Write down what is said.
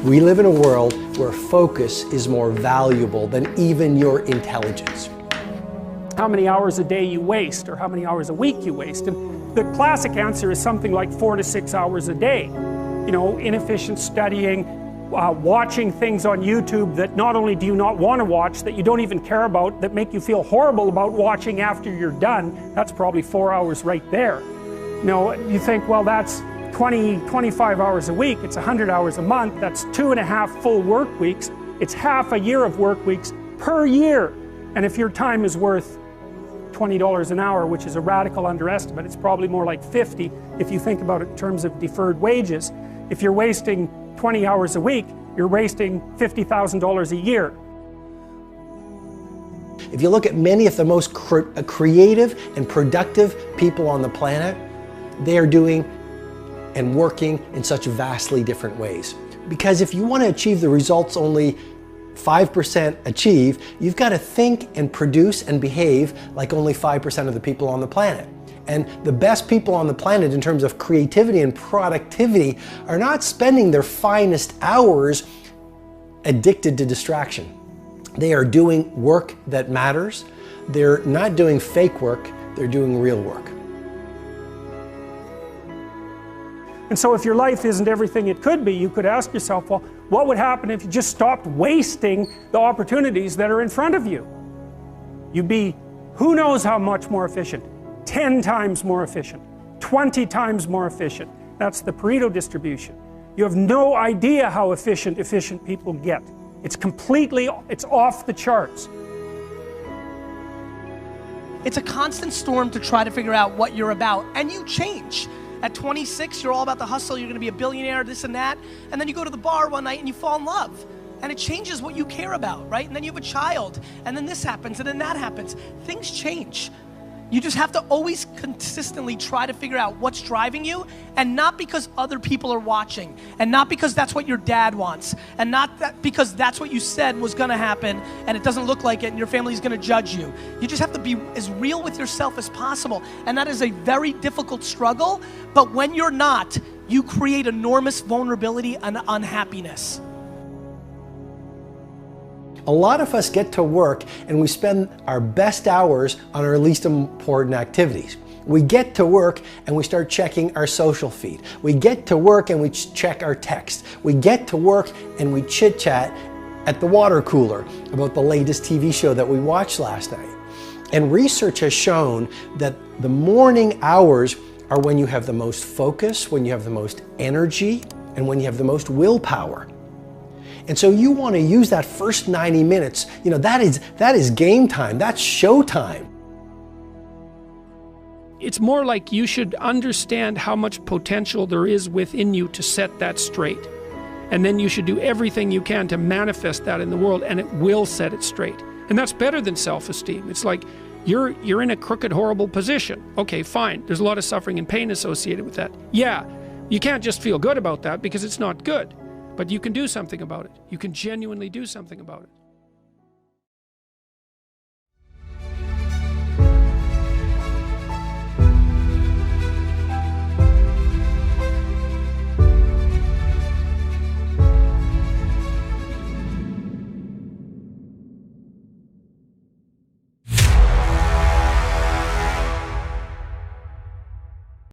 We live in a world where focus is more valuable than even your intelligence. How many hours a day you waste, or how many hours a week you waste. And the classic answer is something like 4 to 6 hours a day. You know, inefficient studying, watching things on YouTube that not only do you not want to watch, that you don't even care about, that make you feel horrible about watching after you're done. That's probably 4 hours right there. You know, you think, well, that's 25 hours a week, it's 100 hours a month, that's 2.5 full work weeks, it's half a year of work weeks per year. And if your time is worth $20 an hour, which is a radical underestimate, it's probably more like 50 if you think about it in terms of deferred wages. If you're wasting 20 hours a week, you're wasting $50,000 a year. If you look at many of the most creative and productive people on the planet, they are doing and working in such vastly different ways. Because if you want to achieve the results only 5% achieve, you've got to think and produce and behave like only 5% of the people on the planet. And the best people on the planet in terms of creativity and productivity are not spending their finest hours addicted to distraction. They are doing work that matters. They're not doing fake work, they're doing real work. And so if your life isn't everything it could be, you could ask yourself, well, what would happen if you just stopped wasting the opportunities that are in front of you? You'd be, who knows how much more efficient? 10 times more efficient, 20 times more efficient. That's the Pareto distribution. You have no idea how efficient people get. It's off the charts. It's a constant storm to try to figure out what you're about, and you change. At 26, you're all about the hustle, you're gonna be a billionaire, this and that, and then you go to the bar one night and you fall in love. And it changes what you care about, right? And then you have a child, and then this happens, and then that happens. Things change. You just have to always consistently try to figure out what's driving you, and not because other people are watching, and not because that's what your dad wants, and not because that's what you said was gonna happen, and it doesn't look like it, and your family's gonna judge you. You just have to be as real with yourself as possible, and that is a very difficult struggle, but when you're not, you create enormous vulnerability and unhappiness. A lot of us get to work and we spend our best hours on our least important activities. We get to work and we start checking our social feed. We get to work and we check our text. We get to work and we chit chat at the water cooler about the latest TV show that we watched last night. And research has shown that the morning hours are when you have the most focus, when you have the most energy, and when you have the most willpower. And so you want to use that first 90 minutes, you know, that is game time, that's show time. It's more like you should understand how much potential there is within you to set that straight. And then you should do everything you can to manifest that in the world, and it will set it straight. And that's better than self-esteem. It's like you're in a crooked, horrible position. Okay, fine, there's a lot of suffering and pain associated with that. Yeah, you can't just feel good about that because it's not good. But you can do something about it. You can genuinely do something about it.